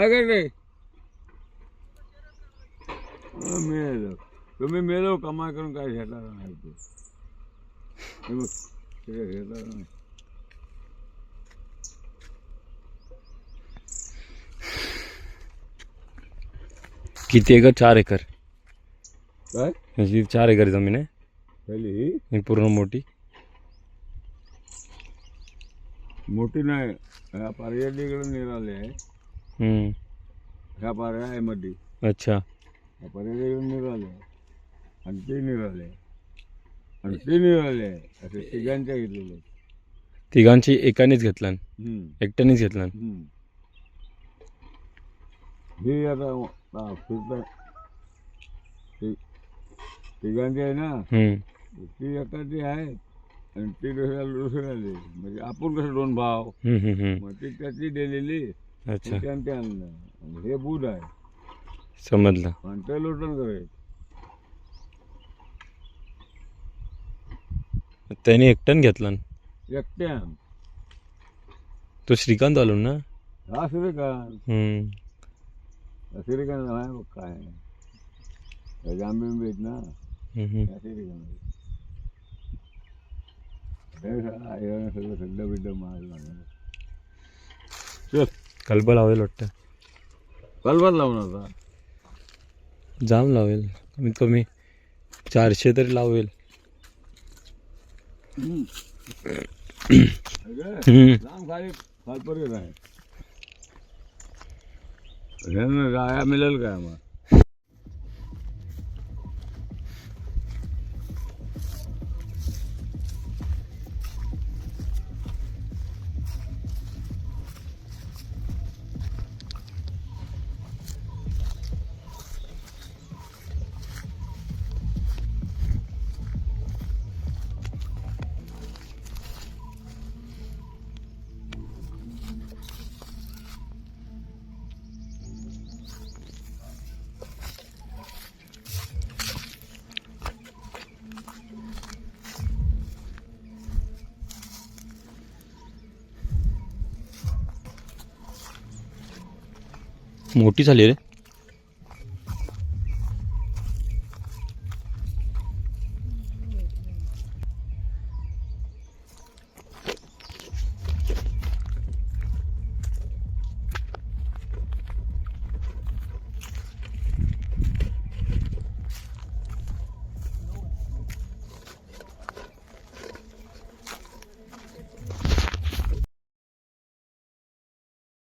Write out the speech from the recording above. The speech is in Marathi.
काय करते मेलो तुम्ही मेलो कमाई करून काय घेतला नाही तू हे बघ तिथे घेतला नाही किती एकर 4 एकर काय ही 4 एकर जमीन आहे पहिली ही पूर्ण मोठी मोठी नाही ह्या पर्यटकडे निघाले आहे ह्या पर्यायामध्ये अच्छा ह्या पर्यटकडे निघाले आणि ते निघाले आणि ते निघाले असे तिघांच्या घेतलेले तिघांची एकानेच घेतला एकट्यानेच घेतला हे आता फिरता तिघांची आहे ना ती एकाची आहे आणि ती दुसऱ्याली म्हणजे आपण कसं दोन भाव मग ती त्याची दिलेली अच्छा त्यांचे आणलं आणि हे बुध आहे समजलं आणि ते लोटन करायचं त्याने एकट्याने घेतला एकट्या तो श्रीकांत आलो ना हा श्रीकांत श्रीकांत आहे बघ काय जांबे आहेत ना त्या श्रीकांत सगळं सड्डा बिड्डा मारला चल कल्ब लावेल वाटतं कलबात लावून आता जाम लावेल कमीत कमी 400 तरी लावेल लांब खाली खालपर्यंत आहे जाया मिळेल काय मग मोठी झाली रे